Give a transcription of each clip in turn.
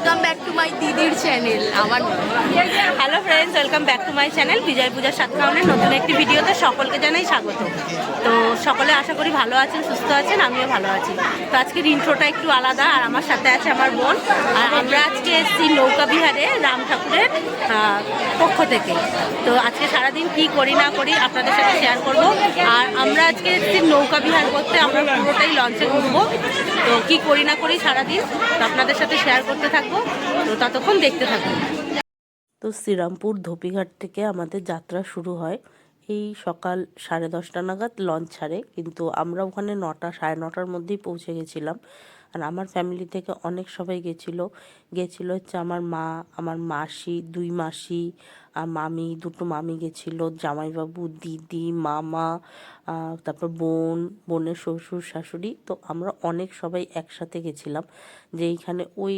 Welcome back to মাই দিদির channel. আমার hello friends, welcome back to my channel বিজয় পূজার সাতকাহনের নতুন একটি ভিডিওতে সকলকে জানাই স্বাগত। তো সকলে আশা করি ভালো আছেন, সুস্থ আছেন, আমিও ভালো আছি। তো আজকের ইন্ট্রোটা একটু আলাদা, আর আমার সাথে আছে আমার বোন। আর আমরা আজকে এসেছি নৌকা বিহারে রাম ঠাকুরের পক্ষ থেকে। তো আজকে সারাদিন কি করি না করি আপনাদের সাথে শেয়ার করব। আর আমরা আজকে এসেছি নৌকা বিহার করতে, আমরা পুরোটাই লঞ্চে ঘুরবো। তো কি করি না করি সারাদিন তো আপনাদের সাথে শেয়ার করতে থাকবো, তো ততক্ষণ দেখতে থাকবো। তো শ্রীরামপুর ধোপিঘাট থেকে আমাদের যাত্রা শুরু হয়। এই সকাল 10:30 নাগাদ লঞ্চ ছাড়ে, কিন্তু আমরা ওখানে 9টা 9:30-র মধ্যেই পৌঁছে গেছিলাম। আর আমার ফ্যামিলি থেকে অনেক সবাই গেছিলো হচ্ছে আমার মা, আমার মাসি, 2 মাসি, আর মামি, 2টো মামি গেছিলো, জামাইবাবু, দিদি, মামা, তারপর বোনের শ্বশুর শাশুড়ি। তো আমরা অনেক সবাই একসাথে গেছিলাম, যে এইখানে ওই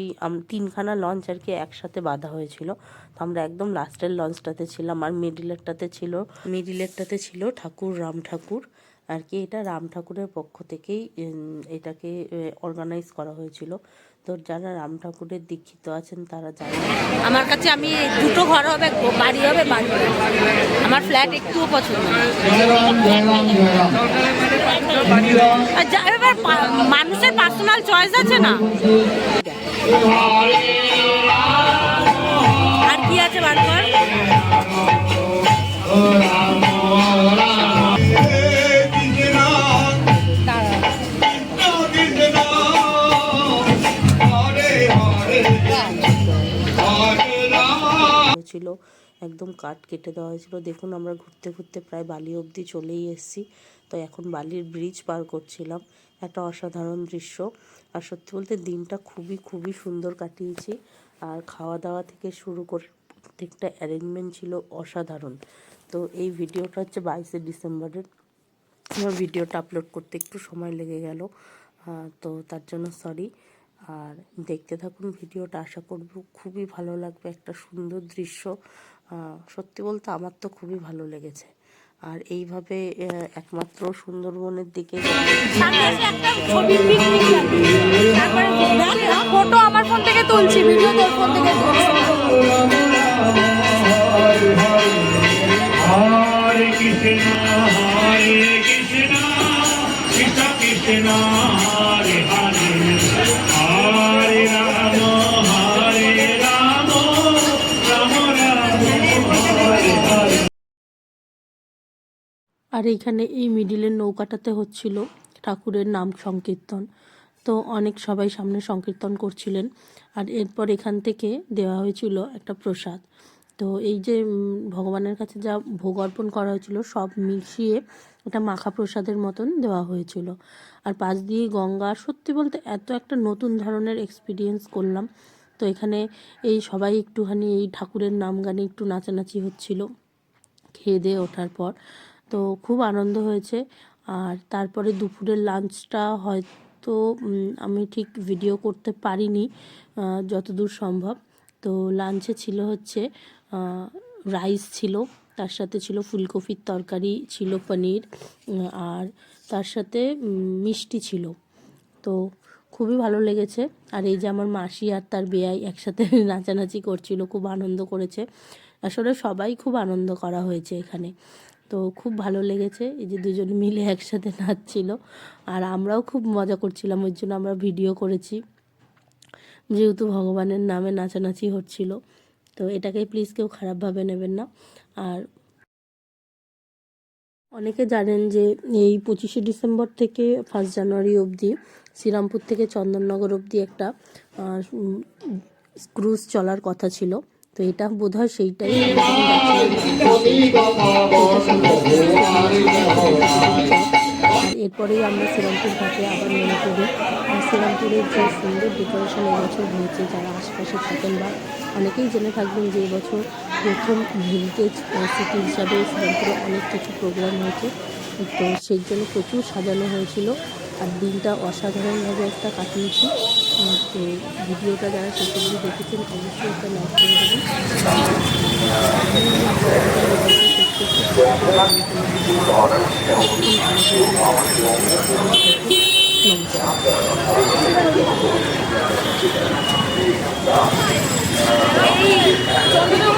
3খানা লঞ্চ আর কি একসাথে বাঁধা হয়েছিল। তো আমরা একদম লাস্টের লঞ্চটাতে ছিলাম, আর মিডিলেরটাতে ছিল ঠাকুর, রাম ঠাকুর আর কি। এটা রাম ঠাকুরের পক্ষ থেকেই এটাকে অর্গানাইজ করা হয়েছিল। তো যারা রাম ঠাকুরের দীক্ষিত আছেন তারা জানেন। আমার কাছে আমি 2টো ঘর হবে, বাড়ি হবে, বাড়ি। আমার ফ্ল্যাট একটুও পছন্দ না। এবার মানুষের পার্সোনাল চয়েস আছে না। আর কি আছে বার কর। ছিল একদম কাট কেটে দেওয়া হয়েছিল। দেখুন আমরা ঘুরতে ঘুরতে প্রায় বালি অবধি চলেই এসেছি। তো এখন বালির ব্রিজ পার করছিলাম। একটা অসাধারণ দৃশ্য। আর সত্যি বলতে দিনটা খুবই সুন্দর কাটিয়েছি। আর খাওয়া দাওয়া থেকে শুরু করে প্রত্যেকটা অ্যারেঞ্জমেন্ট ছিল অসাধারণ। তো এই ভিডিওটা হচ্ছে 22শে ডিসেম্বরের। আমার ভিডিওটা আপলোড করতে একটু সময় লেগে গেল, তো তার জন্য সরি। আর দেখতে থাকুন ভিডিওটা, আশা করব খুবই ভালো লাগবে। একটা সুন্দর দৃশ্য, সত্যি বলতে আমার তো খুবই ভালো লেগেছে। আর এইভাবে একমাত্র সুন্দরবনের দিকে ফটো আমার ফোন থেকে তুলছি, ভিডিও তোর ফোন থেকে তুলছি। হরে কৃষ্ণ হরে কৃষ্ণ কৃষ্ণ কৃষ্ণ হরে হরে হরে রাম হরে রাম রাম রাম হরে হরে। আর এইখানে এই মিডিলের নৌকাটাতে হচ্ছিল ঠাকুরের নাম সংকীর্তন। তো অনেক সবাই সামনে সংকীর্তন করছিলেন। আর এরপর এখান থেকে দেওয়া হয়েছিল একটা প্রসাদ। তো এই যে ভগবানের কাছে যা ভোগ অর্পণ করা হয়েছিল সব মিশিয়ে এটা মাখা প্রসাদের মতন দেওয়া হয়েছিল। আর পাশ দিয়ে গঙ্গা, সত্যি বলতে এত একটা নতুন ধরনের এক্সপিরিয়েন্স করলাম। তো এখানে এই সবাই একটুখানি এই ঠাকুরের নাম গানে একটু নাচানাচি হচ্ছিল খেয়ে দিয়ে ওঠার পর। তো খুব আনন্দ হয়েছে। আর তারপরে দুপুরের লাঞ্চটা হয়তো আমি ঠিক ভিডিও করতে পারিনি যতদূর সম্ভব। তো লাঞ্চে ছিল হচ্ছে রাইস ছিল, তার সাথে ছিল ফুলকপির তরকারি, ছিল পনির, আর তার সাথে মিষ্টি ছিল। তো খুবই ভালো লেগেছে। আর এই যে আমার মাসি আর তার বেয়াই একসাথে নাচানাচি করছিল, খুব আনন্দ করেছে। আসলে সবাই খুব আনন্দ করা হয়েছে এখানে। তো খুব ভালো লেগেছে এই যে দুজন মিলে একসাথে নাচছিল। আর আমরাও খুব মজা করছিলাম, ওই জন্য আমরা ভিডিও করেছি, যেহেতু ভগবানের নামে নাচানাচি হচ্ছিল। তো এটাকে প্লিজ কেউ খারাপভাবে নেবেন না। আর অনেকে জানেন যে এই 25শে ডিসেম্বর থেকে 1 জানুয়ারি অবধি শ্রীরামপুর থেকে চন্দননগর অবধি একটা ক্রুজ চলার কথা ছিল। তো এটা বোধহয় সেইটাই। এরপরেই আমরা শ্রীরামপুর ঘাটে আবার মনে করি। শ্রীরামপুরের যে সুন্দর ডেকোরেশন এবছর হয়েছে, যারা আশপাশে থাকেন বা অনেকেই জেনে থাকবেন যে এবছর প্রথম হেরিটেজ সিটি হিসাবে শ্রীরামপুরে অনেক কিছু প্রোগ্রাম হয়েছে। তো সেই জন্য প্রচুর সাজানো হয়েছিল। আর দিনটা অসাধারণভাবে একটা কাটিয়েছি। তো ভিডিওটা যারা শেষ অবধি দেখেছেন অবশ্যই একটা লাইক করে দেবেন। নমস্কার। এই চন্দ্র